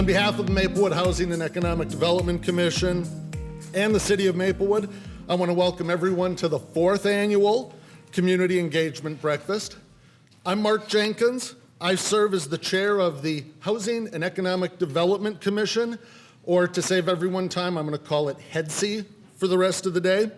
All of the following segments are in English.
behalf of the Maplewood Housing and Economic Development Commission and the City of Maplewood, I want to welcome everyone to the 4th annual Community Engagement Breakfast. I'm Mark Jenkins. I serve as the chair of the Housing and Economic Development Commission, or to save everyone time, I'm going to call it HEDC for the rest of the day.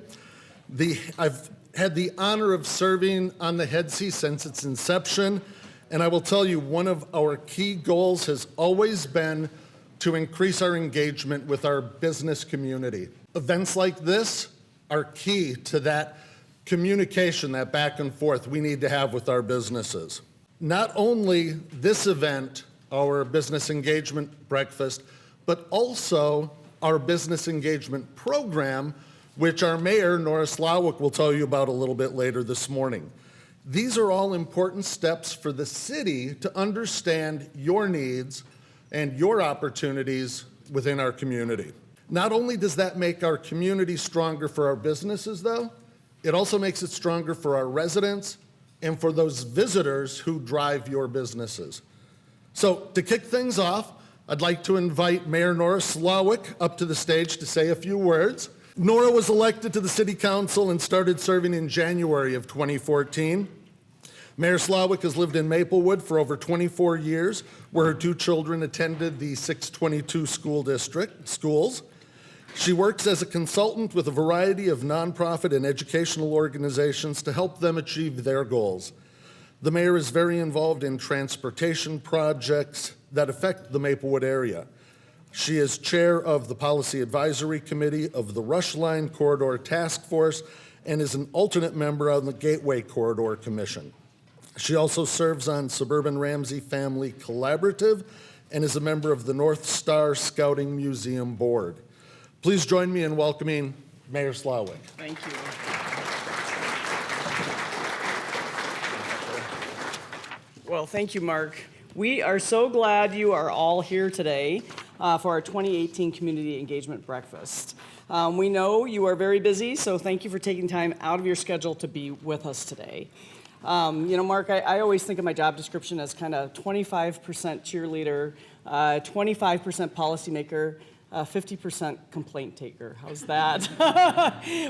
I've had the honor of serving on the HEDC since its inception, and I will tell you, one of our key goals has always been to increase our engagement with our business community. Events like this are key to that communication, that back and forth we need to have with our businesses. Not only this event, our business engagement breakfast, but also our business engagement program, which our mayor, Nora Slawick, will tell you about a little bit later this morning. These are all important steps for the city to understand your needs and your opportunities within our community. Not only does that make our community stronger for our businesses, though, it also makes it stronger for our residents and for those visitors who drive your businesses. So to kick things off, I'd like to invite Mayor Nora Slawick up to the stage to say a few words. Nora was elected to the City Council and started serving in January of 2014. Mayor Slawick has lived in Maplewood for over 24 years, where her 2 children attended the 622 schools. She works as a consultant with a variety of nonprofit and educational organizations to help them achieve their goals. The mayor is very involved in transportation projects that affect the Maplewood area. She is chair of the Policy Advisory Committee of the Rush Line Corridor Task Force and is an alternate member on the Gateway Corridor Commission. She also serves on Suburban Ramsey Family Collaborative and is a member of the North Star Scouting Museum Board. Please join me in welcoming Mayor Slawick. Thank you. Well, thank you, Mark. We are so glad you are all here today for our 2018 Community Engagement Breakfast. We know you are very busy, so thank you for taking time out of your schedule to be with us today. Mark, I always think of my job description as kind of 25% cheerleader, 25% policymaker, 50% complaint taker. How's that?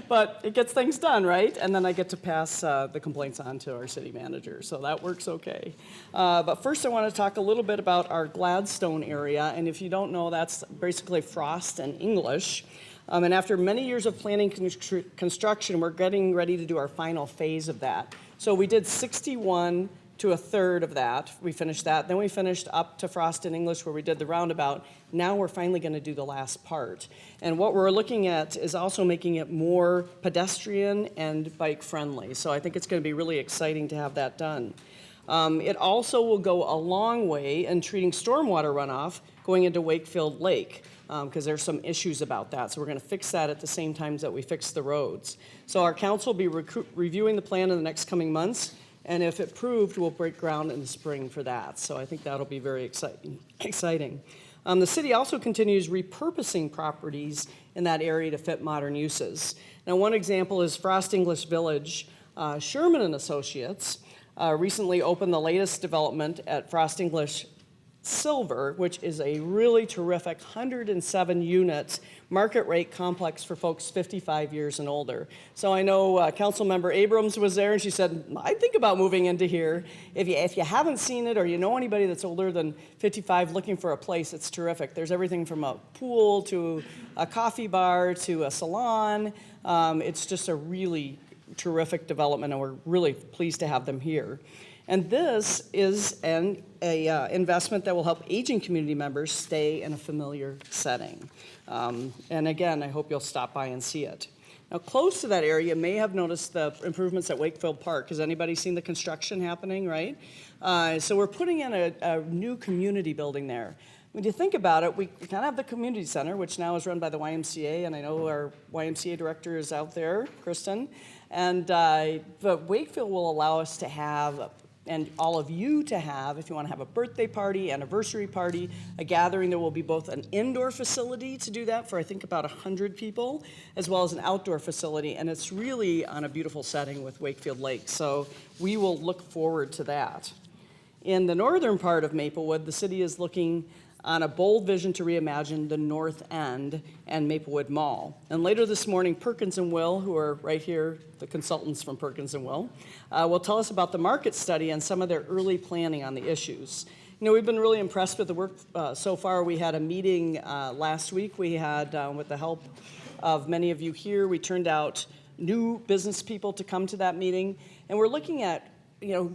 But it gets things done, right? And then I get to pass the complaints on to our city manager, so that works okay. But first I want to talk a little bit about our Gladstone area, and if you don't know, that's basically Frost and English. And after many years of planning construction, we're getting ready to do our final phase of that. So we did 61 to a third of that. We finished that. Then we finished up to Frost and English where we did the roundabout. Now we're finally going to do the last part. And what we're looking at is also making it more pedestrian and bike friendly. So I think it's going to be really exciting to have that done. It also will go a long way in treating stormwater runoff going into Wakefield Lake, because there's some issues about that. So we're going to fix that at the same time that we fix the roads. So our council will be reviewing the plan in the next coming months, and if approved, we'll break ground in the spring for that. So I think that'll be very exciting. The city also continues repurposing properties in that area to fit modern uses. Now, one example is Frost English Village. Sherman and Associates recently opened the latest development at Frost English Silver, which is a really terrific 107 unit market rate complex for folks 55 years and older. So I know Council Member Abrams was there, and she said, I think about moving into here. If you haven't seen it or you know anybody that's older than 55 looking for a place, it's terrific. There's everything from a pool to a coffee bar to a salon. It's just a really terrific development, and we're really pleased to have them here. And this is an investment that will help aging community members stay in a familiar setting. And again, I hope you'll stop by and see it. Now, close to that area, you may have noticed the improvements at Wakefield Park. Has anybody seen the construction happening, right? So we're putting in a new community building there. When you think about it, we kind of have the community center, which now is run by the YMCA, and I know our YMCA director is out there, Kristen. And but Wakefield will allow us to have, and all of you to have, if you want to have a birthday party, anniversary party, a gathering, there will be both an indoor facility to do that for I think about 100 people, as well as an outdoor facility, and it's really on a beautiful setting with Wakefield Lake, so we will look forward to that. In the northern part of Maplewood, the city is looking on a bold vision to reimagine the North End and Maplewood Mall. And later this morning, Perkins and Will, who are right here, the consultants from Perkins and Will tell us about the market study and some of their early planning on the issues. You know, we've been really impressed with the work so far. We had a meeting last week. We had, with the help of many of you here, we turned out new business people to come to that meeting. And we're looking at, you know,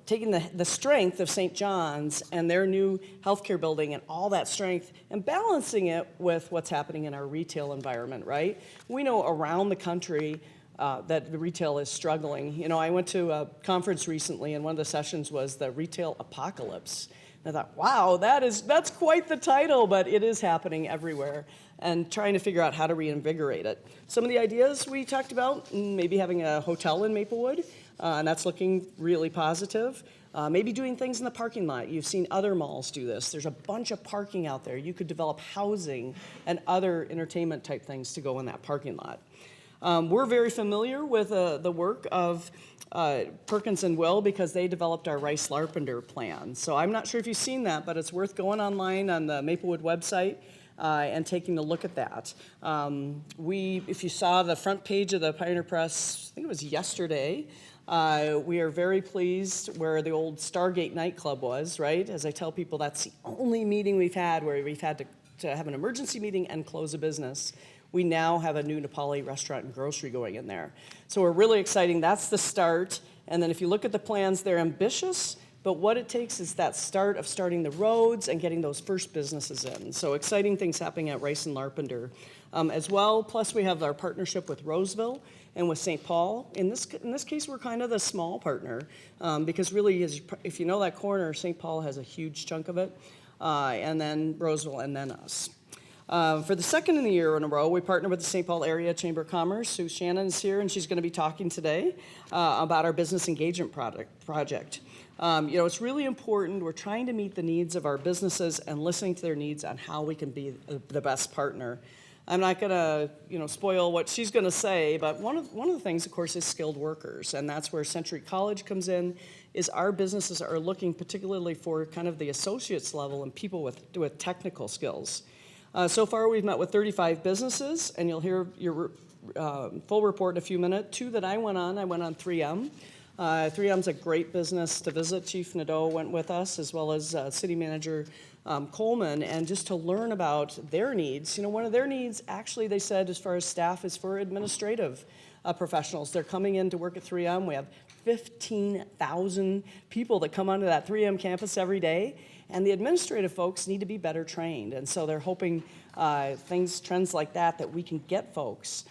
taking the strength of St. John's and their new healthcare building and all that strength and balancing it with what's happening in our retail environment, right? We know around the country that the retail is struggling. You know, I went to a conference recently, and one of the sessions was the retail apocalypse. And I thought, wow, that's quite the title, but it is happening everywhere, and trying to figure out how to reinvigorate it. Some of the ideas we talked about, maybe having a hotel in Maplewood, and that's looking really positive. Maybe doing things in the parking lot. You've seen other malls do this. There's a bunch of parking out there. You could develop housing and other entertainment type things to go in that parking lot. We're very familiar with the work of Perkins and Will because they developed our Rice Larpenter plan. So I'm not sure if you've seen that, but it's worth going online on the Maplewood website and taking a look at that. If you saw the front page of the Pioneer Press, I think it was yesterday, we are very pleased where the old Stargate nightclub was, right? As I tell people, that's the only meeting we've had where we've had to have an emergency meeting and close a business. We now have a new Nepali restaurant and grocery going in there. So we're really exciting. That's the start. And then if you look at the plans, they're ambitious, but what it takes is that start of starting the roads and getting those first businesses in. So exciting things happening at Rice and Larpenter as well. Plus we have our partnership with Roseville and with St. Paul. In this case, we're kind of the small partner because really, if you know that corner, St. Paul has a huge chunk of it, and then Roseville, and then us. For the second in the year in a row, we partner with the St. Paul Area Chamber of Commerce. Sue Shannon is here, and she's going to be talking today about our business engagement project. You know, it's really important. We're trying to meet the needs of our businesses and listening to their needs on how we can be the best partner. I'm not going to, you know, spoil what she's going to say, but one of the things, of course, is skilled workers, and that's where Century College comes in. Is our businesses are looking particularly for kind of the associates level and people with technical skills. So far, we've met with 35 businesses, and you'll hear your full report in a few minutes. Two that I went on 3M. 3M's a great business to visit. Chief Nadeau went with us, as well as City Manager Coleman, and just to learn about their needs. You know, one of their needs, actually, they said, as far as staff, is for administrative professionals. They're coming in to work at 3M. We have 15,000 people that come onto that 3M campus every day, and the administrative folks need to be better trained. And so they're hoping trends like that we can get folks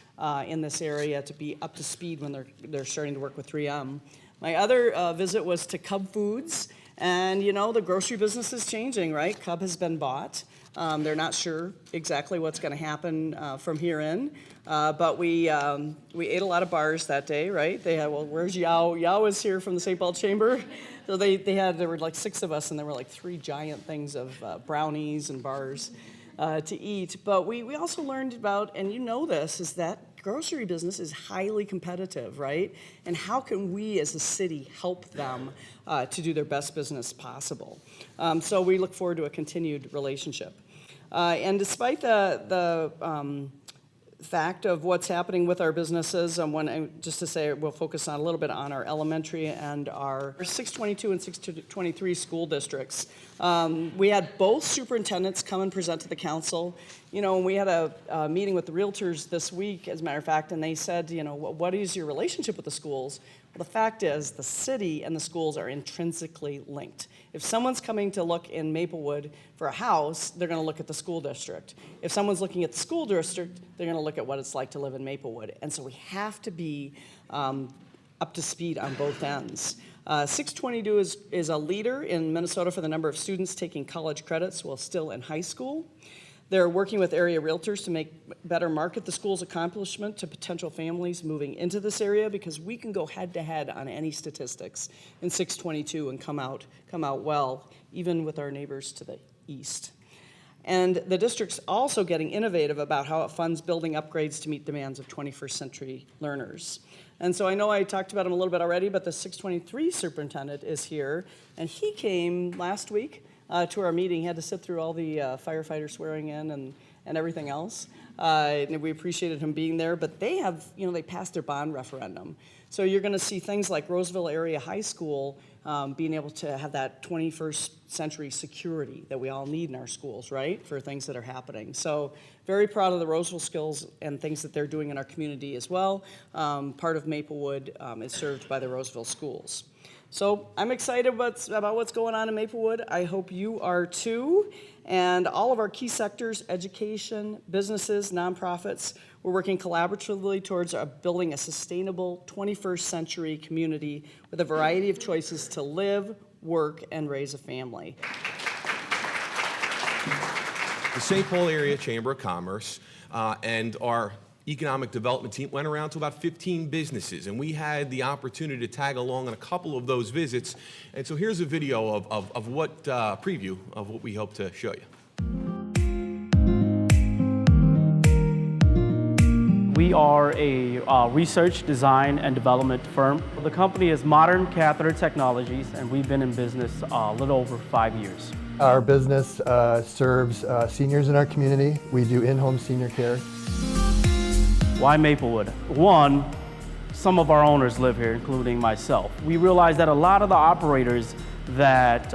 in this area to be up to speed when they're starting to work with 3M. My other visit was to Cub Foods, and you know, the grocery business is changing, right? Cub has been bought. They're not sure exactly what's going to happen from here in, but we ate a lot of bars that day, right? They had, well, where's Yao? Yao is here from the St. Paul Chamber. So there were like 6 of us, and there were like 3 giant things of brownies and bars to eat. But we also learned about, and you know this, is that grocery business is highly competitive, right? And how can we as a city help them to do their best business possible? So we look forward to a continued relationship. And despite the fact of what's happening with our businesses, just to say we'll focus on a little bit on our elementary and our 622 and 623 school districts. We had both superintendents come and present to the council. You know, we had a meeting with the realtors this week, as a matter of fact, and they said, you know, what is your relationship with the schools? Well, the fact is the city and the schools are intrinsically linked. If someone's coming to look in Maplewood for a house, they're going to look at the school district. If someone's looking at the school district, they're going to look at what it's like to live in Maplewood. And so we have to be up to speed on both ends. 622 is a leader in Minnesota for the number of students taking college credits while still in high school. They're working with area realtors to better market the school's accomplishment to potential families moving into this area, because we can go head to head on any statistics in 622 and come out well, even with our neighbors to the east. And the district's also getting innovative about how it funds building upgrades to meet demands of 21st century learners. And so I know I talked about him a little bit already, but the 623 superintendent is here, and he came last week to our meeting. He had to sit through all the firefighters swearing in and everything else. And we appreciated him being there, but they have, they passed their bond referendum. So you're going to see things like Roseville Area High School being able to have that 21st century security that we all need in our schools, right, for things that are happening. So very proud of the Roseville skills and things that they're doing in our community as well. Part of Maplewood is served by the Roseville schools. So I'm excited about what's going on in Maplewood. I hope you are too. And all of our key sectors, education, businesses, nonprofits, we're working collaboratively towards building a sustainable 21st century community with a variety of choices to live, work, and raise a family. The St. Paul Area Chamber of Commerce and our economic development team went around to about 15 businesses, and we had the opportunity to tag along on a couple of those visits. And so here's a video of what preview of what we hope to show you. We are a research, design, and development firm. The company is Modern Catheter Technologies, and we've been in business a little over 5 years. Our business serves seniors in our community. We do in-home senior care. Why Maplewood? One, some of our owners live here, including myself. We realize that a lot of the operators that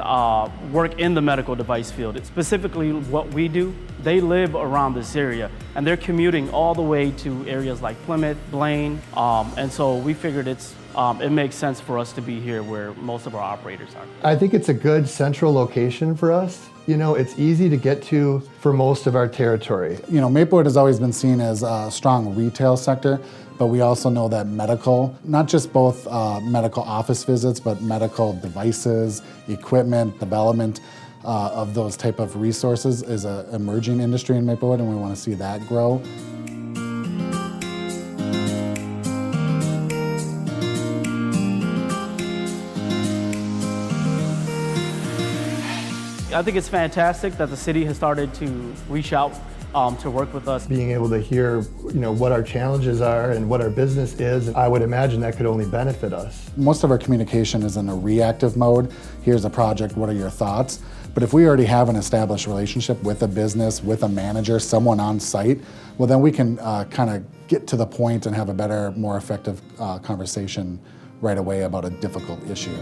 work in the medical device field, specifically what we do, they live around this area, and they're commuting all the way to areas like Plymouth, Blaine, and so we figured it makes sense for us to be here where most of our operators are. I think it's a good central location for us. It's easy to get to for most of our territory. Maplewood has always been seen as a strong retail sector, but we also know that medical, not just both medical office visits, but medical devices, equipment, development of those type of resources is an emerging industry in Maplewood, and we want to see that grow. I think it's fantastic that the city has started to reach out to work with us. Being able to hear, what our challenges are and what our business is, I would imagine that could only benefit us. Most of our communication is in a reactive mode. Here's a project, what are your thoughts? But if we already have an established relationship with a business, with a manager, someone on site, well then we can kind of get to the point and have a better, more effective conversation right away about a difficult issue.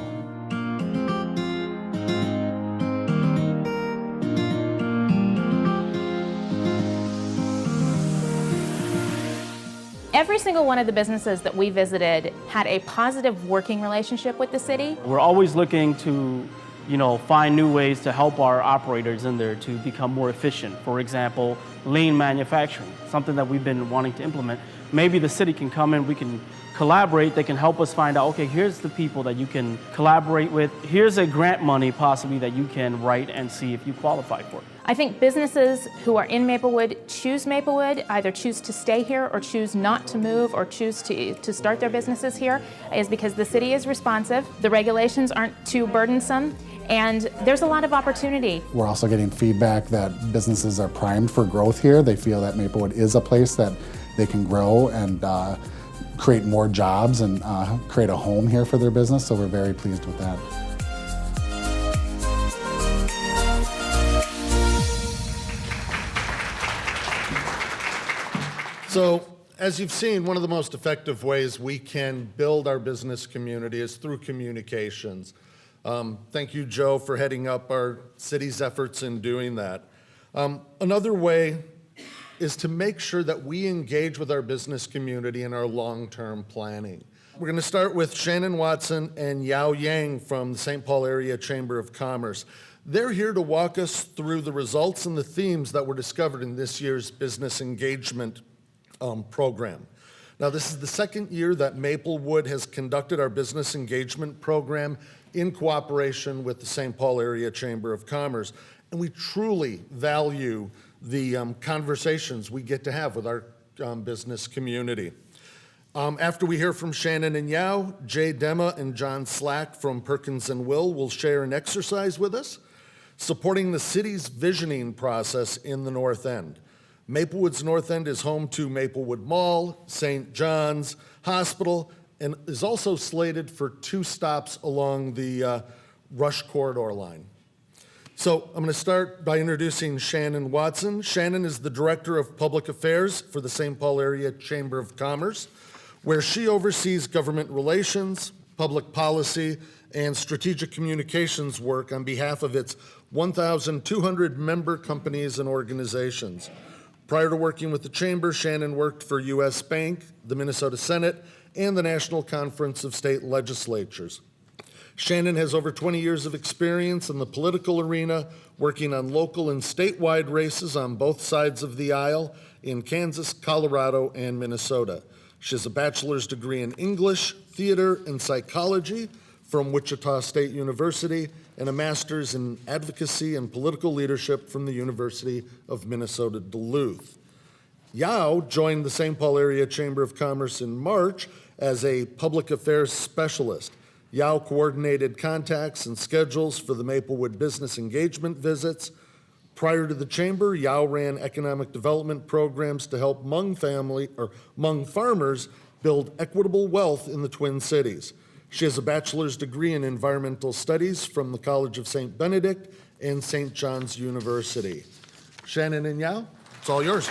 Every single one of the businesses that we visited had a positive working relationship with the city. We're always looking to, find new ways to help our operators in there to become more efficient. For example, lean manufacturing, something that we've been wanting to implement. Maybe the city can come in, we can collaborate, they can help us find out, okay, here's the people that you can collaborate with. Here's a grant money possibly that you can write and see if you qualify for it. I think businesses who are in Maplewood choose Maplewood, either choose to stay here or choose not to move or choose to start their businesses here, is because the city is responsive, the regulations aren't too burdensome, and there's a lot of opportunity. We're also getting feedback that businesses are primed for growth here. They feel that Maplewood is a place that they can grow and create more jobs and create a home here for their business, so we're very pleased with that. So, as you've seen, one of the most effective ways we can build our business community is through communications. Thank you, Joe, for heading up our city's efforts in doing that. Another way is to make sure that we engage with our business community in our long-term planning. We're going to start with Shannon Watson and Yao Yang from the St. Paul Area Chamber of Commerce. They're here to walk us through the results and the themes that were discovered in this year's business engagement program. Now, this is the second year that Maplewood has conducted our business engagement program in cooperation with the St. Paul Area Chamber of Commerce, and we truly value the conversations we get to have with our business community. After we hear from Shannon and Yao, Jay Dema and John Slack from Perkins & Will share an exercise with us, supporting the city's visioning process in the North End. Maplewood's North End is home to Maplewood Mall, St. John's Hospital, and is also slated for 2 stops along the Rush Corridor line. So I'm going to start by introducing Shannon Watson. Shannon is the Director of Public Affairs for the St. Paul Area Chamber of Commerce, where she oversees government relations, public policy, and strategic communications work on behalf of its 1,200 member companies and organizations. Prior to working with the Chamber, Shannon worked for U.S. Bank, the Minnesota Senate, and the National Conference of State Legislatures. Shannon has over 20 years of experience in the political arena, working on local and statewide races on both sides of the aisle in Kansas, Colorado, and Minnesota. She has a bachelor's degree in English, theater, and psychology from Wichita State University, and a master's in advocacy and political leadership from the University of Minnesota Duluth. Yao joined the St. Paul Area Chamber of Commerce in March as a public affairs specialist. Yao coordinated contacts and schedules for the Maplewood business engagement visits. Prior to the Chamber, Yao ran economic development programs to help Hmong farmers build equitable wealth in the Twin Cities. She has a bachelor's degree in environmental studies from the College of St. Benedict and St. John's University. Shannon and Yao, it's all yours.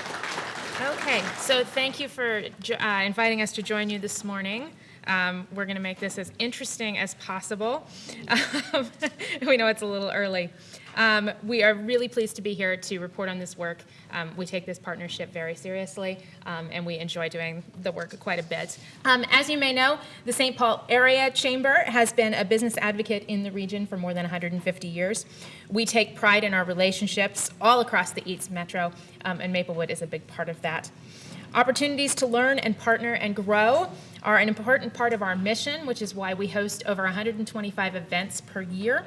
Okay, so thank you for inviting us to join you this morning. We're going to make this as interesting as possible. We know it's a little early. We are really pleased to be here to report on this work. We take this partnership very seriously, and we enjoy doing the work quite a bit. As you may know, the St. Paul Area Chamber has been a business advocate in the region for more than 150 years. We take pride in our relationships all across the East Metro, and Maplewood is a big part of that. Opportunities to learn and partner and grow are an important part of our mission, which is why we host over 125 events per year.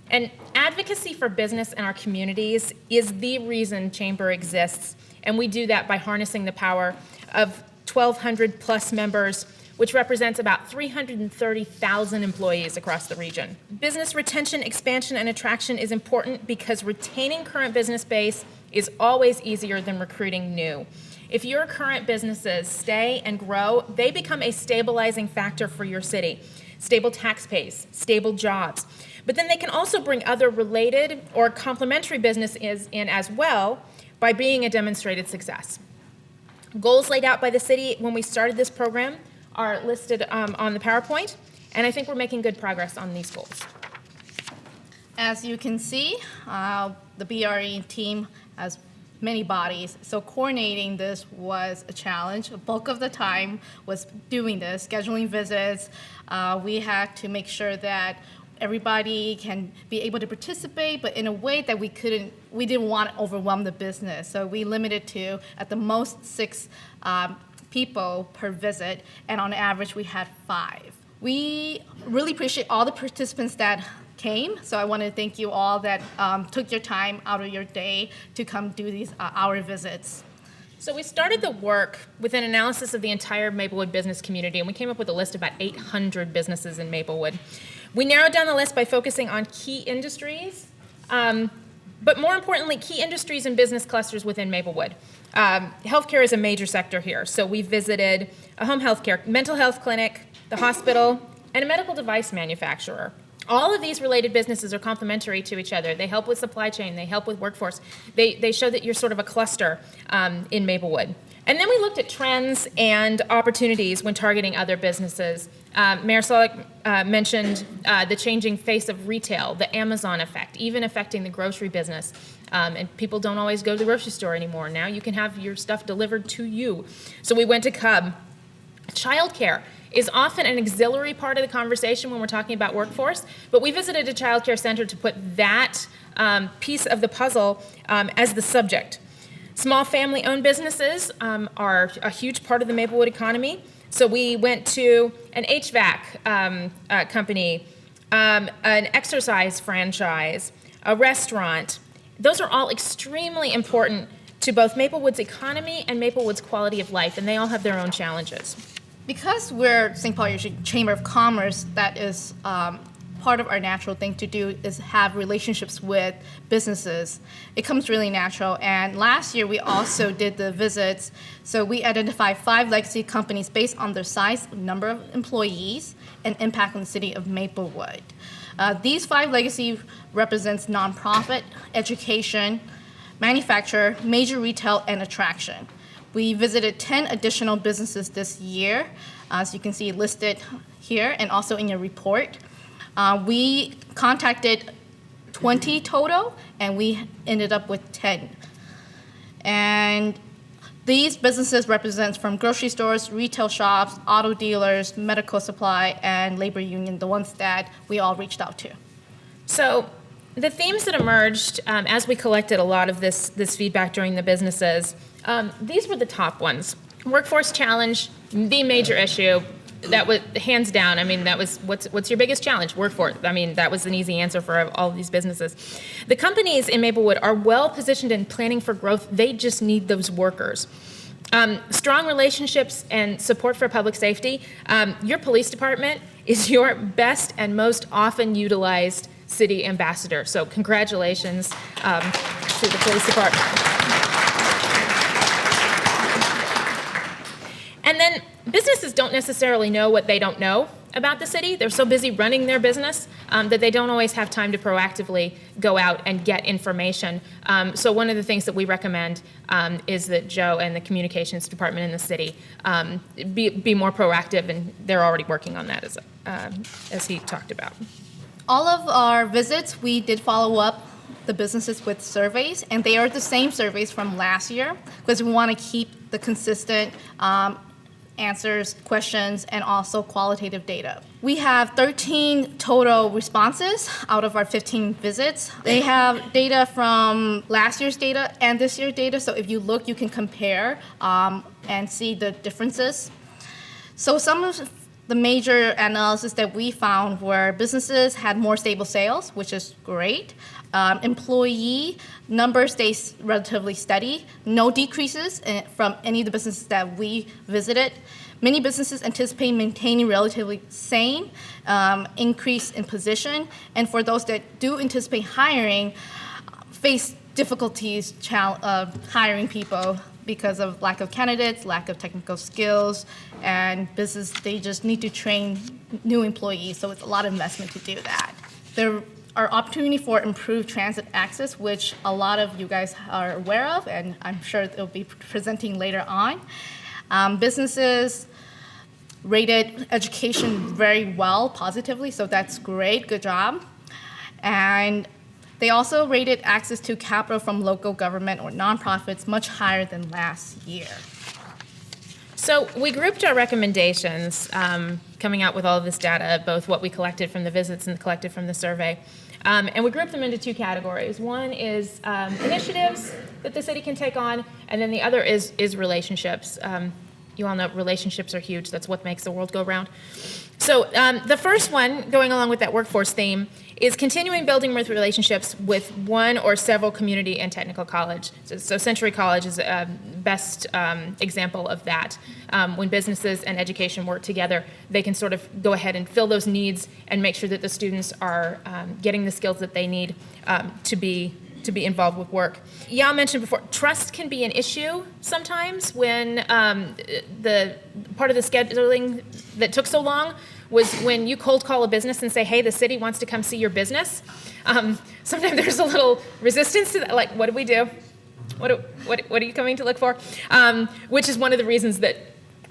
And advocacy for business in our communities is the reason Chamber exists, and we do that by harnessing the power of 1,200 plus members, which represents about 330,000 employees across the region. Business retention, expansion, and attraction is important because retaining current business base is always easier than recruiting new. If your current businesses stay and grow, they become a stabilizing factor for your city. Stable tax base, stable jobs. But then they can also bring other related or complementary businesses in as well by being a demonstrated success. Goals laid out by the city when we started this program are listed on the PowerPoint, and I think we're making good progress on these goals. As you can see, the BRE team has many bodies, so coordinating this was a challenge. The bulk of the time was doing this, scheduling visits. We had to make sure that everybody can be able to participate, but in a way that we didn't want to overwhelm the business. So we limited to, at the most, 6 people per visit, and on average, we had 5. We really appreciate all the participants that came, so I want to thank you all that took your time out of your day to come do these hour visits. So we started the work with an analysis of the entire Maplewood business community, and we came up with a list of about 800 businesses in Maplewood. We narrowed down the list by focusing on key industries, but more importantly, key industries and business clusters within Maplewood. Healthcare is a major sector here, so we visited a home health care, mental health clinic, the hospital, and a medical device manufacturer. All of these related businesses are complementary to each other. They help with supply chain, they help with workforce. They show that you're sort of a cluster in Maplewood. And then we looked at trends and opportunities when targeting other businesses. Mayor Solik mentioned the changing face of retail, the Amazon effect, even affecting the grocery business. And people don't always go to the grocery store anymore. Now you can have your stuff delivered to you. So we went to Cub. Childcare is often an auxiliary part of the conversation when we're talking about workforce, but we visited a child care center to put that piece of the puzzle as the subject. Small family-owned businesses are a huge part of the Maplewood economy, so we went to an HVAC company, an exercise franchise, a restaurant. Those are all extremely important to both Maplewood's economy and Maplewood's quality of life, and they all have their own challenges. Because we're St. Paul Chamber of Commerce that is part of our natural thing to do is have relationships with businesses. It comes really natural. And last year, we also did the visits. So we identified 5 legacy companies based on their size, number of employees, and impact on the city of Maplewood. These 5 legacy represents nonprofit, education, manufacturer, major retail, and attraction. We visited 10 additional businesses this year, as you can see listed here and also in your report. We contacted 20 total, and we ended up with 10. And these businesses represent from grocery stores, retail shops, auto dealers, medical supply, and labor union, the ones that we all reached out to. So the themes that emerged as we collected a lot of this feedback during the businesses, these were the top ones. Workforce challenge, the major issue. That was hands down. I mean, that was what's your biggest challenge? Workforce. I mean, that was an easy answer for all of these businesses. The companies in Maplewood are well positioned in planning for growth. They just need those workers. Strong relationships and support for public safety. Your police department is your best and most often utilized city ambassador. So congratulations to the police department. And then businesses don't necessarily know what they don't know about the city. They're so busy running their business that they don't always have time to proactively go out and get information. So one of the things that we recommend is that Joe and the communications department in the city be more proactive, and they're already working on that as he talked about. All of our visits, we did follow up the businesses with surveys, and they are the same surveys from last year because we want to keep the consistent answers, questions, and also qualitative data. We have 13 total responses out of our 15 visits. They have data from last year's data and this year's data, so if you look, you can compare and see the differences. So some of the major analysis that we found were businesses had more stable sales, which is great. Employee numbers stay relatively steady. No decreases from any of the businesses that we visited. Many businesses anticipate maintaining relatively same increase in position. And for those that do anticipate hiring, face difficulties hiring people because of lack of candidates, lack of technical skills, and they just need to train new employees, so it's a lot of investment to do that. There are opportunity for improved transit access, which a lot of you guys are aware of, and I'm sure they'll be presenting later on. Businesses rated education very well, positively, so that's great, good job. And they also rated access to capital from local government or nonprofits much higher than last year. So we grouped our recommendations coming out with all of this data, both what we collected from the visits and collected from the survey. And we grouped them into 2 categories. One is initiatives that the city can take on, and then the other is relationships. You all know relationships are huge. That's what makes the world go round. So the first one, going along with that workforce theme, is continuing building with relationships with one or several community and technical college. So Century College is a best example of that. When businesses and education work together, they can sort of go ahead and fill those needs and make sure that the students are getting the skills that they need to be involved with work. Yao mentioned before, trust can be an issue sometimes when the part of the scheduling that took so long was when you cold call a business and say, hey, the city wants to come see your business. Sometimes there's a little resistance to that, like, what do we do? What are you coming to look for? Which is one of the reasons that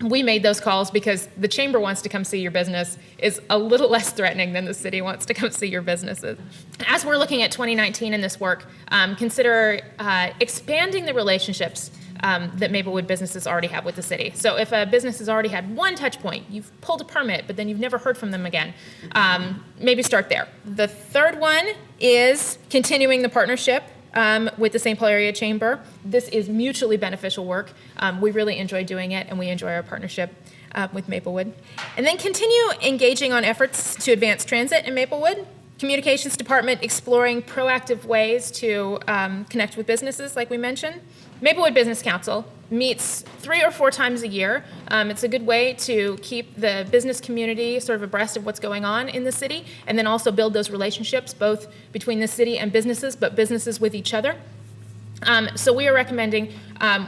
we made those calls, because the chamber wants to come see your business is a little less threatening than the city wants to come see your businesses. As we're looking at 2019 in this work, consider expanding the relationships that Maplewood businesses already have with the city. So if a business has already had one touch point, you've pulled a permit, but then you've never heard from them again, maybe start there. The third one is continuing the partnership with the St. Paul Area Chamber. This is mutually beneficial work. We really enjoy doing it, and we enjoy our partnership with Maplewood. And then continue engaging on efforts to advance transit in Maplewood. Communications department exploring proactive ways to connect with businesses, like we mentioned. Maplewood Business Council meets 3 or 4 times a year. It's a good way to keep the business community sort of abreast of what's going on in the city, and then also build those relationships both between the city and businesses, but businesses with each other. So we are recommending,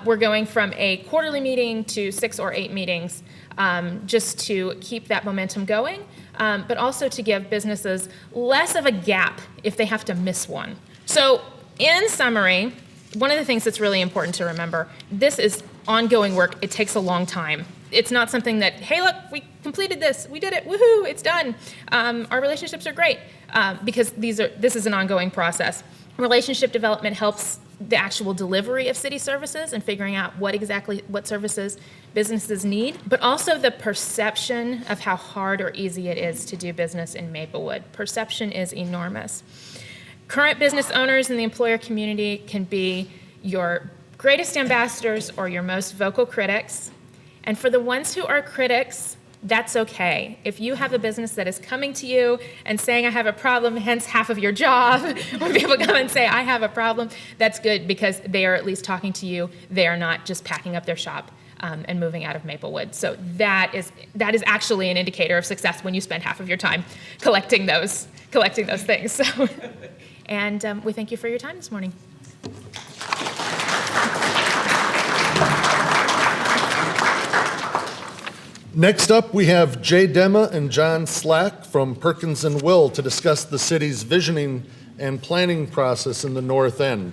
we're going from a quarterly meeting to 6 or 8 meetings, just to keep that momentum going, but also to give businesses less of a gap if they have to miss one. So in summary, one of the things that's really important to remember, this is ongoing work. It takes a long time. It's not something that, hey, look, we completed this, we did it, woohoo, it's done. Our relationships are great, because this is an ongoing process. Relationship development helps the actual delivery of city services and figuring out what services businesses need, but also the perception of how hard or easy it is to do business in Maplewood. Perception is enormous. Current business owners in the employer community can be your greatest ambassadors or your most vocal critics. And for the ones who are critics, that's okay. If you have a business that is coming to you and saying, I have a problem, hence half of your job, when people come and say, I have a problem, that's good because they are at least talking to you. They are not just packing up their shop and moving out of Maplewood. So that is actually an indicator of success when you spend half of your time collecting those things. So, and we thank you for your time this morning. Next up, we have Jay Dema and John Slack from Perkins & Will to discuss the city's visioning and planning process in the North End.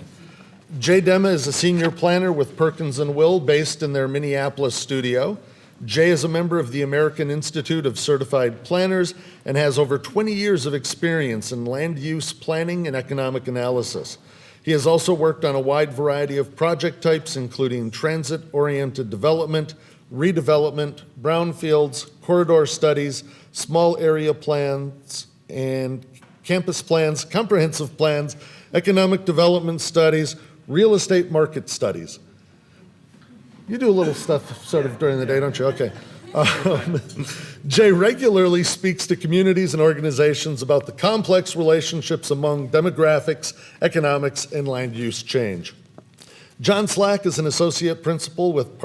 Jay Dema is a senior planner with Perkins & Will based in their Minneapolis studio. Jay is a member of the American Institute of Certified Planners and has over 20 years of experience in land use planning and economic analysis. He has also worked on a wide variety of project types, including transit-oriented development, redevelopment, brownfields, corridor studies, small area plans, and campus plans, comprehensive plans, economic development studies, real estate market studies. You do a little stuff sort of during the day, don't you? Okay. Jay regularly speaks to communities and organizations about the complex relationships among demographics, economics, and land use change. John Slack is an associate principal with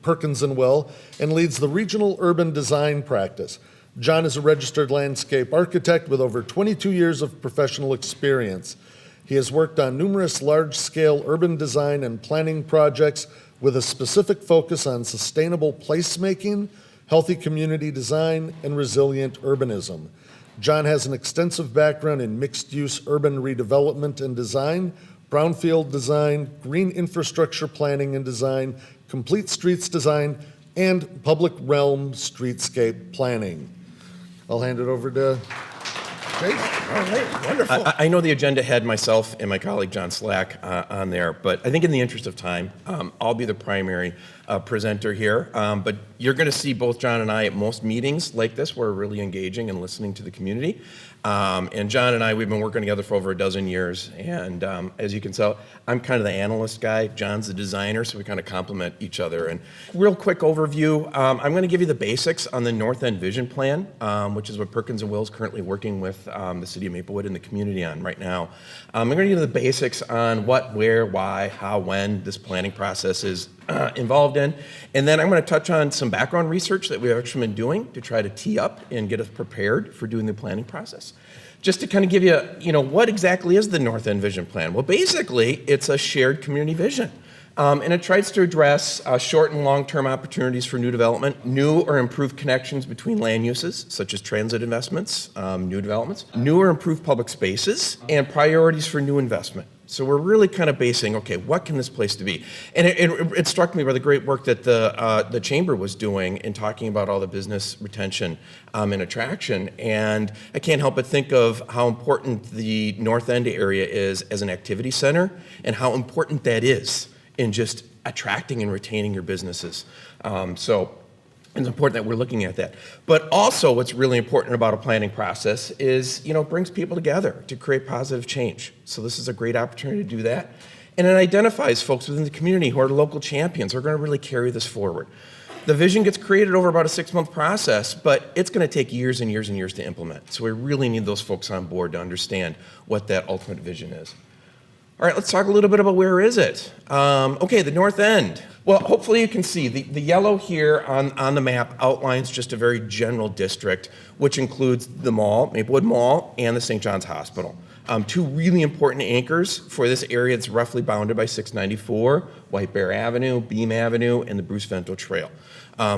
Perkins & Will and leads the regional urban design practice. John is a registered landscape architect with over 22 years of professional experience. He has worked on numerous large-scale urban design and planning projects with a specific focus on sustainable placemaking, healthy community design, and resilient urbanism. John has an extensive background in mixed-use urban redevelopment and design, brownfield design, green infrastructure planning and design, complete streets design, and public realm streetscape planning. I'll hand it over to Jay. All right, wonderful. I know the agenda had myself and my colleague John Slack on there, but I think in the interest of time, I'll be the primary presenter here. But you're going to see both John and I at most meetings like this. We're really engaging and listening to the community. And John and I, we've been working together for over a dozen years. And as you can tell, I'm kind of the analyst guy. John's the designer, so we kind of complement each other. And real quick overview, I'm going to give you the basics on the North End Vision Plan, which is what Perkins & Will is currently working with the city of Maplewood and the community on right now. I'm going to give you the basics on what, where, why, how, when this planning process is involved in. And then I'm going to touch on some background research that we've actually been doing to try to tee up and get us prepared for doing the planning process. Just to kind of give you, what exactly is the North End Vision Plan? Well, basically, it's a shared community vision. And it tries to address short and long-term opportunities for new development, new or improved connections between land uses, such as transit investments, new developments, new or improved public spaces, and priorities for new investment. So we're really kind of basing, okay, what can this place to be? And it struck me by the great work that the Chamber was doing in talking about all the business retention and attraction. And I can't help but think of how important the North End area is as an activity center and how important that is in just attracting and retaining your businesses. So it's important that we're looking at that. But also what's really important about a planning process is, it brings people together to create positive change. So this is a great opportunity to do that. And it identifies folks within the community who are local champions who are going to really carry this forward. The vision gets created over about a 6-month process, but it's going to take years and years and years to implement. So we really need those folks on board to understand what that ultimate vision is. All right, let's talk a little bit about where is it. Okay, the north end. Well, hopefully you can see the yellow here on the map outlines just a very general district, which includes the mall, Maplewood Mall, and the St. John's Hospital. Two really important anchors for this area that's roughly bounded by 694, White Bear Avenue, Beam Avenue, and the Bruce Vento Trail.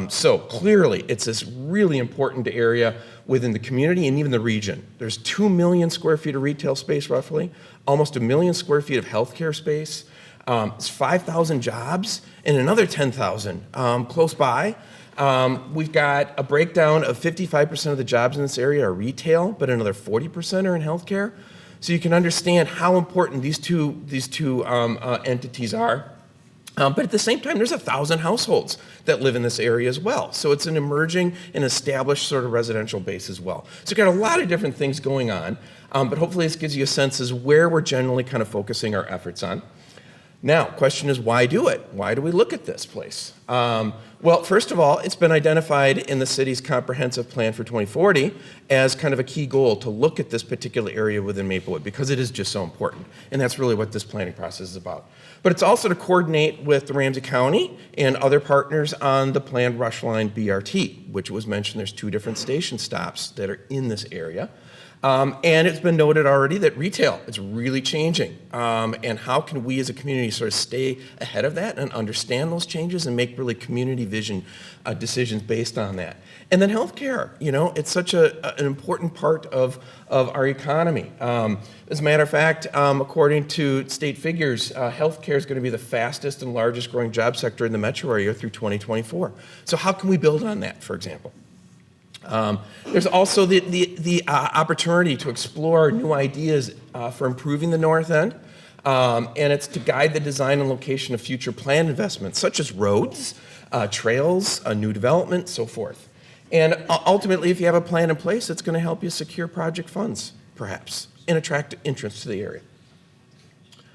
So clearly, it's this really important area within the community and even the region. There's 2 million square feet of retail space, roughly, almost 1 million square feet of healthcare space. It's 5,000 jobs and another 10,000 close by. We've got a breakdown of 55% of the jobs in this area are retail, but another 40% are in healthcare. So you can understand how important these two entities are. But at the same time, there's 1,000 households that live in this area as well. So it's an emerging and established sort of residential base as well. So you've got a lot of different things going on, but hopefully this gives you a sense as where we're generally kind of focusing our efforts on. Now, question is, why do it? Why do we look at this place? Well, first of all, it's been identified in the city's comprehensive plan for 2040 as kind of a key goal to look at this particular area within Maplewood because it is just so important. And that's really what this planning process is about. But it's also to coordinate with the Ramsey County and other partners on the planned Rush Line BRT, which was mentioned. There's 2 different station stops that are in this area. And it's been noted already that retail is really changing. And how can we as a community sort of stay ahead of that and understand those changes and make really community vision decisions based on that? And then healthcare, it's such an important part of our economy. As a matter of fact, according to state figures, healthcare is going to be the fastest and largest growing job sector in the metro area through 2024. So how can we build on that, for example? There's also the opportunity to explore new ideas for improving the north end, and it's to guide the design and location of future planned investments, such as roads, trails, new development, so forth. And ultimately, if you have a plan in place, it's going to help you secure project funds, perhaps, and attract interest to the area.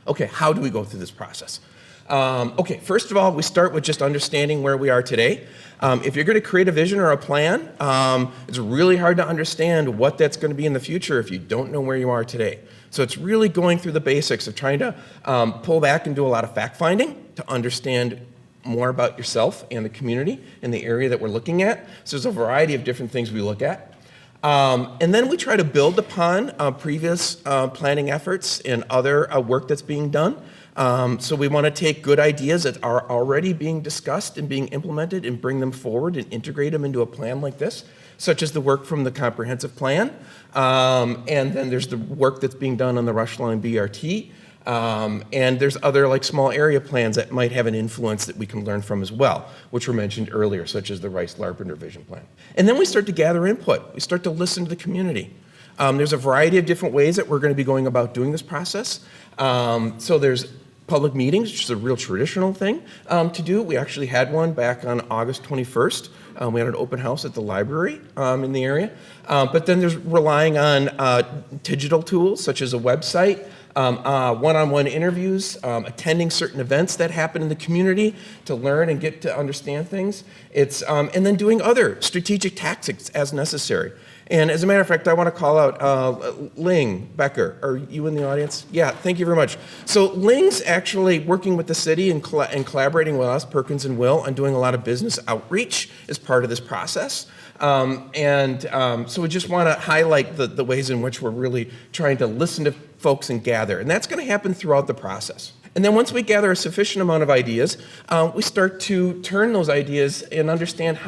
Okay, how do we go through this process? Okay, first of all, we start with just understanding where we are today. If you're going to create a vision or a plan, it's really hard to understand what that's going to be in the future if you don't know where you are today. So it's really going through the basics of trying to pull back and do a lot of fact-finding to understand more about yourself and the community and the area that we're looking at. So there's a variety of different things we look at. And then we try to build upon previous planning efforts and other work that's being done. So we want to take good ideas that are already being discussed and being implemented and bring them forward and integrate them into a plan like this, such as the work from the comprehensive plan. And then there's the work that's being done on the Rush Line BRT. And there's other like small area plans that might have an influence that we can learn from as well, which were mentioned earlier, such as the Rice-Larpenter Vision Plan. And then we start to gather input. We start to listen to the community. There's a variety of different ways that we're going to be going about doing this process. So there's public meetings, which is a real traditional thing to do. We actually had one back on August 21st. We had an open house at the library in the area. But then there's relying on digital tools, such as a website, one-on-one interviews, attending certain events that happen in the community to learn and get to understand things. And then doing other strategic tactics as necessary. And as a matter of fact, I want to call out Ling Becker. Are you in the audience? Yeah, thank you very much. So Ling's actually working with the city and collaborating with us, Perkins and Will, on doing a lot of business outreach as part of this process. So we just want to highlight the ways in which we're really trying to listen to folks and gather. And that's going to happen throughout the process. And then once we gather a sufficient amount of ideas, we start to turn those ideas and understand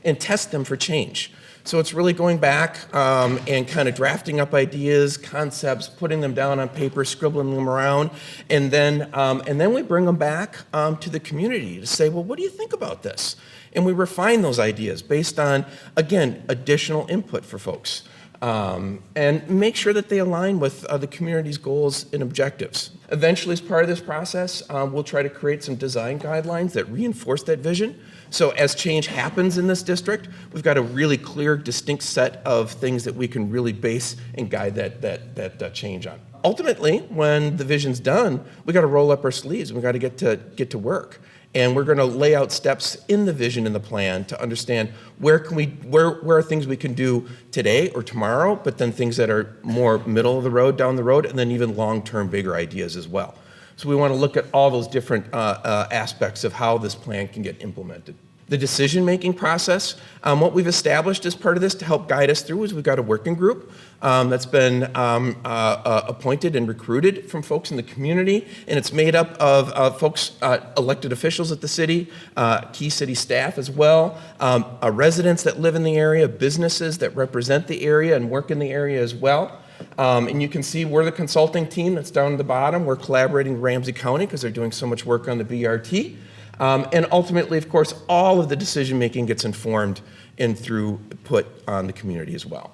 and test them for change. So it's really going back and kind of drafting up ideas, concepts, putting them down on paper, scribbling them around, and then we bring them back to the community to say, well, what do you think about this? And we refine those ideas based on, again, additional input for folks. And make sure that they align with the community's goals and objectives. Eventually, as part of this process, we'll try to create some design guidelines that reinforce that vision. So as change happens in this district, we've got a really clear, distinct set of things that we can really base and guide that change on. Ultimately, when the vision's done, we got to roll up our sleeves and we got to get to work. And we're going to lay out steps in the vision and the plan to understand where are things we can do today or tomorrow, but then things that are more middle of the road, down the road, and then even long-term bigger ideas as well. So we want to look at all those different aspects of how this plan can get implemented. The decision-making process, what we've established as part of this to help guide us through is we've got a working group that's been appointed and recruited from folks in the community, and it's made up of folks, elected officials at the city, key city staff as well, residents that live in the area, businesses that represent the area and work in the area as well. And you can see we're the consulting team that's down at the bottom. We're collaborating with Ramsey County because they're doing so much work on the BRT. And ultimately, of course, all of the decision-making gets informed and put on the community as well.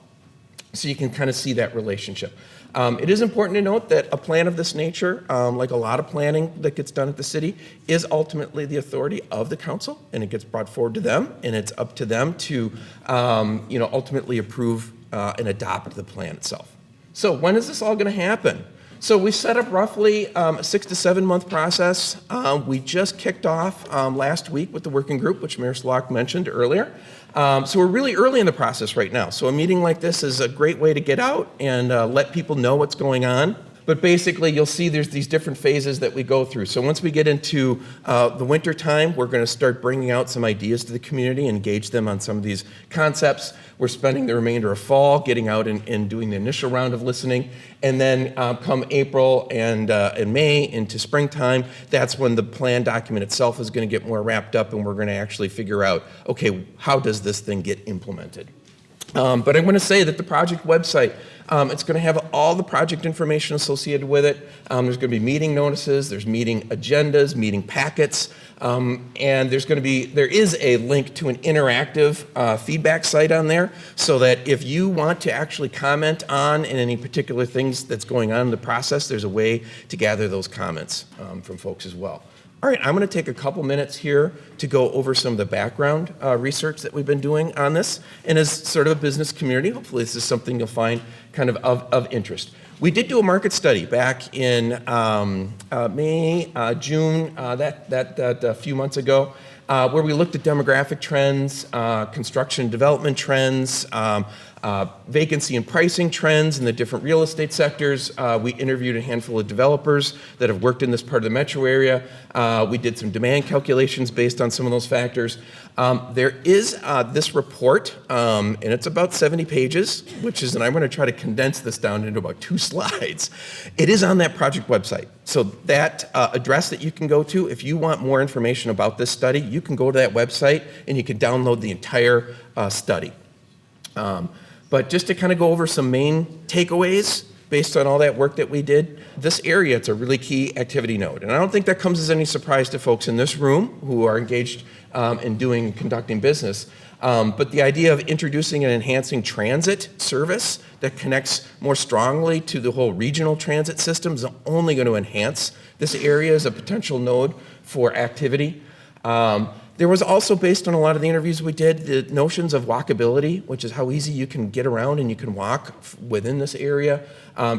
So you can kind of see that relationship. It is important to note that a plan of this nature, like a lot of planning that gets done at the city, is ultimately the authority of the council, and it gets brought forward to them, and it's up to them to ultimately approve and adopt the plan itself. So when is this all going to happen? So we set up roughly a 6 to 7 month process. We just kicked off last week with the working group, which Mayor Slock mentioned earlier. So we're really early in the process right now. So a meeting like this is a great way to get out and let people know what's going on. But basically, you'll see there's these different phases that we go through. So once we get into the winter time, we're going to start bringing out some ideas to the community, engage them on some of these concepts. We're spending the remainder of fall getting out and doing the initial round of listening. And then come April and May into springtime, that's when the plan document itself is going to get more wrapped up, and we're going to actually figure out, okay, how does this thing get implemented? But I want to say that the project website, it's going to have all the project information associated with it. There's going to be meeting notices, there's meeting agendas, meeting packets, and there is a link to an interactive feedback site on there, so that if you want to actually comment on any particular things that's going on in the process, there's a way to gather those comments from folks as well. All right, I'm going to take a couple minutes here to go over some of the background research that we've been doing on this. And as sort of a business community, hopefully this is something you'll find kind of interest. We did do a market study back in May, June, a few months ago, where we looked at demographic trends, construction development trends, vacancy and pricing trends in the different real estate sectors. We interviewed a handful of developers that have worked in this part of the metro area. We did some demand calculations based on some of those factors. There is this report, and it's about 70 pages, and I'm going to try to condense this down into about 2 slides. It is on that project website. So that address that you can go to, if you want more information about this study, you can go to that website and you can download the entire study. But just to kind of go over some main takeaways based on all that work that we did, this area, it's a really key activity node. And I don't think that comes as any surprise to folks in this room who are engaged in conducting business. But the idea of introducing and enhancing transit service that connects more strongly to the whole regional transit system is only going to enhance this area as a potential node for activity. There was also, based on a lot of the interviews we did, the notions of walkability, which is how easy you can get around and you can walk within this area.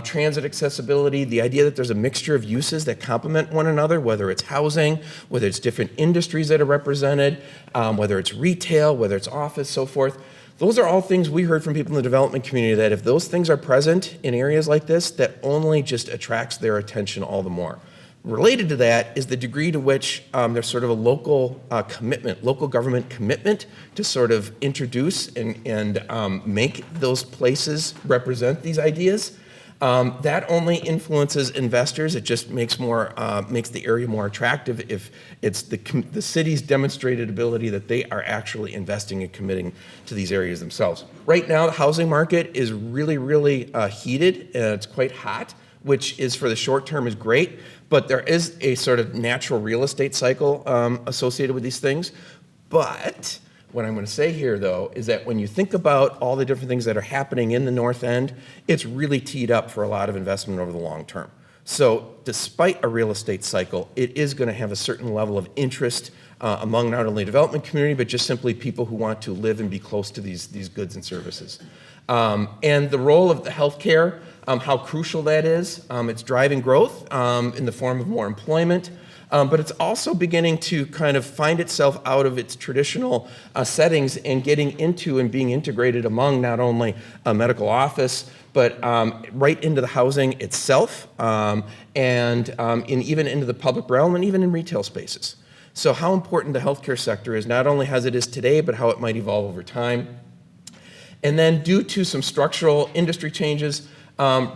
Transit accessibility, the idea that there's a mixture of uses that complement one another, whether it's housing, whether it's different industries that are represented, whether it's retail, whether it's office, so forth. Those are all things we heard from people in the development community, that if those things are present in areas like this, that only just attracts their attention all the more. Related to that is the degree to which there's sort of a local commitment, local government commitment to sort of introduce and make those places represent these ideas. That only influences investors. It just makes the area more attractive if it's the city's demonstrated ability that they are actually investing and committing to these areas themselves. Right now, the housing market is really, really heated. It's quite hot, which is for the short term is great. But there is a sort of natural real estate cycle associated with these things. But what I'm going to say here, though, is that when you think about all the different things that are happening in the North End, it's really teed up for a lot of investment over the long term. So despite a real estate cycle, it is going to have a certain level of interest among not only the development community, but just simply people who want to live and be close to these goods and services. And the role of the healthcare, how crucial that is. It's driving growth in the form of more employment. but it's also beginning to kind of find itself out of its traditional settings and getting into and being integrated among not only a medical office, but right into the housing itself, and even into the public realm and even in retail spaces. So how important the healthcare sector is, not only as it is today, but how it might evolve over time. And then due to some structural industry changes,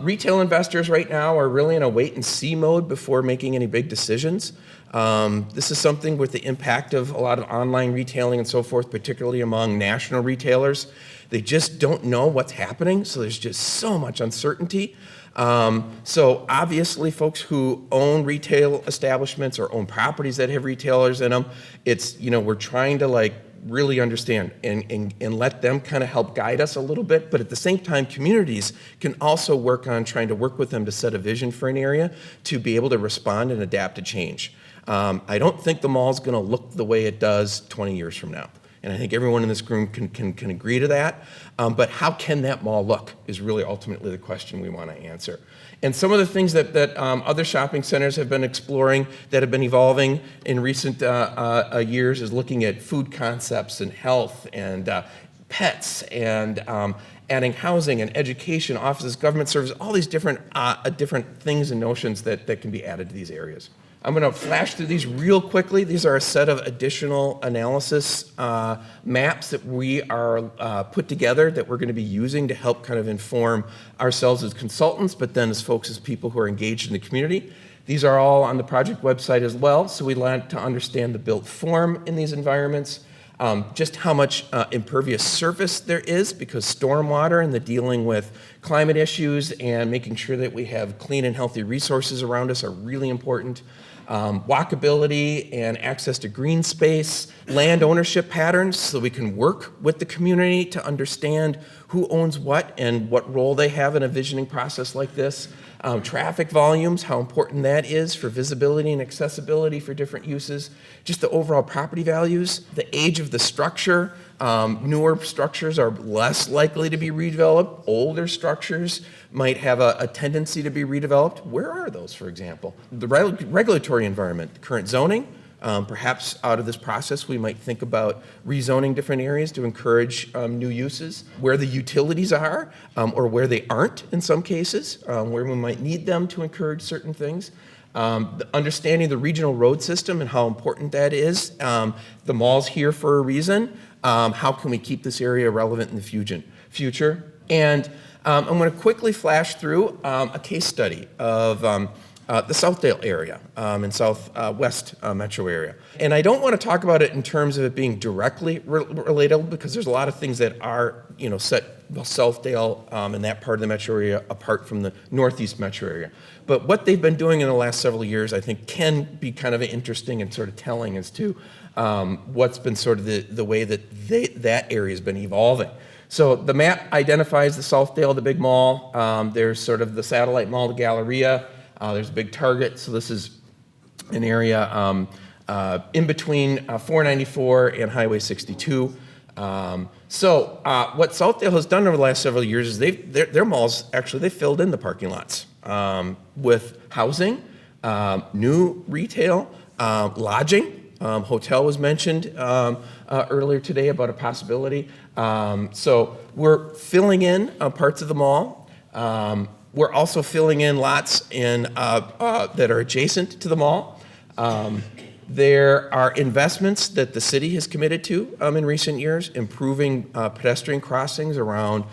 retail investors right now are really in a wait and see mode before making any big decisions. This is something with the impact of a lot of online retailing and so forth, particularly among national retailers. They just don't know what's happening, so there's just so much uncertainty. So obviously folks who own retail establishments or own properties that have retailers in them, it's, we're trying to really understand and let them kind of help guide us a little bit. But at the same time, communities can also work on trying to work with them to set a vision for an area to be able to respond and adapt to change. I don't think the mall's going to look the way it does 20 years from now. And I think everyone in this room can agree to that. But how can that mall look is really ultimately the question we want to answer. And some of the things that other shopping centers have been exploring that have been evolving in recent years is looking at food concepts and health and pets and adding housing and education, offices, government services, all these different things and notions that can be added to these areas. I'm going to flash through these real quickly. These are a set of additional analysis maps that we are put together that we're going to be using to help kind of inform ourselves as consultants, but then as folks, as people who are engaged in the community. These are all on the project website as well, so we like to understand the built form in these environments, just how much impervious surface there is, because stormwater and the dealing with climate issues and making sure that we have clean and healthy resources around us are really important. Walkability and access to green space, land ownership patterns, so we can work with the community to understand who owns what and what role they have in a visioning process like this. Traffic volumes, how important that is for visibility and accessibility for different uses. Just the overall property values, the age of the structure. Newer structures are less likely to be redeveloped. Older structures might have a tendency to be redeveloped. Where are those, for example? The regulatory environment, the current zoning. Perhaps out of this process, we might think about rezoning different areas to encourage new uses. Where the utilities are, or where they aren't in some cases, where we might need them to encourage certain things. Understanding the regional road system and how important that is. The mall's here for a reason. How can we keep this area relevant in the future? And I'm going to quickly flash through a case study of the Southdale area in southwest metro area. And I don't want to talk about it in terms of it being directly relatable, because there's a lot of things that are, set Southdale and that part of the metro area apart from the northeast metro area. But what they've been doing in the last several years, I think, can be kind of interesting and sort of telling as to what's been sort of the way that that area has been evolving. So the map identifies the Southdale, the big mall. There's sort of the satellite mall, the Galleria. There's a big Target. So this is an area in between 494 and Highway 62. So what Southdale has done over the last several years is their malls, actually, they filled in the parking lots with housing, new retail, lodging. Hotel was mentioned earlier today about a possibility. So we're filling in parts of the mall. We're also filling in lots that are adjacent to the mall. There are investments that the city has committed to in recent years, improving pedestrian crossings around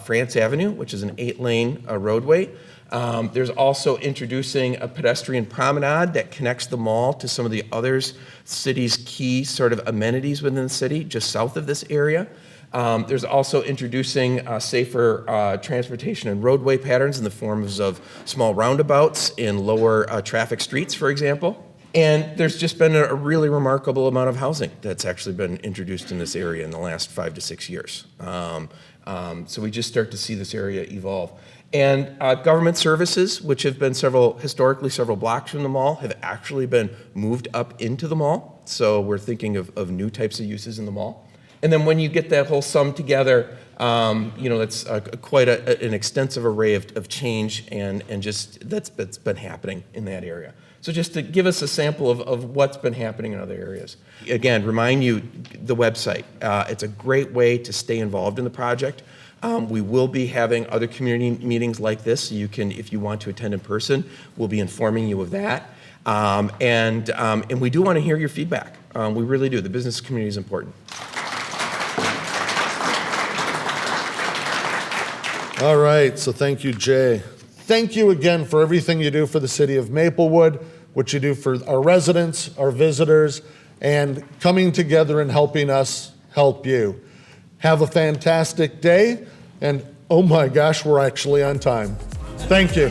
France Avenue, which is an 8-lane roadway. There's also introducing a pedestrian promenade that connects the mall to some of the other city's key sort of amenities within the city, just south of this area. There's also introducing safer transportation and roadway patterns in the forms of small roundabouts in lower traffic streets, for example. And there's just been a really remarkable amount of housing that's actually been introduced in this area in the last 5 to 6 years. So we just start to see this area evolve. And government services, which have been historically several blocks from the mall, have actually been moved up into the mall. So we're thinking of new types of uses in the mall. And then when you get that whole sum together, that's quite an extensive array of change and just that's been happening in that area. So just to give us a sample of what's been happening in other areas. Again, remind you the website. It's a great way to stay involved in the project. We will be having other community meetings like this. You can, if you want to attend in person, we'll be informing you of that. And we do want to hear your feedback. We really do. The business community is important. All right, so thank you, Jay. Thank you again for everything you do for the city of Maplewood, what you do for our residents, our visitors, and coming together and helping us help you. Have a fantastic day, and oh my gosh, we're actually on time. Thank you.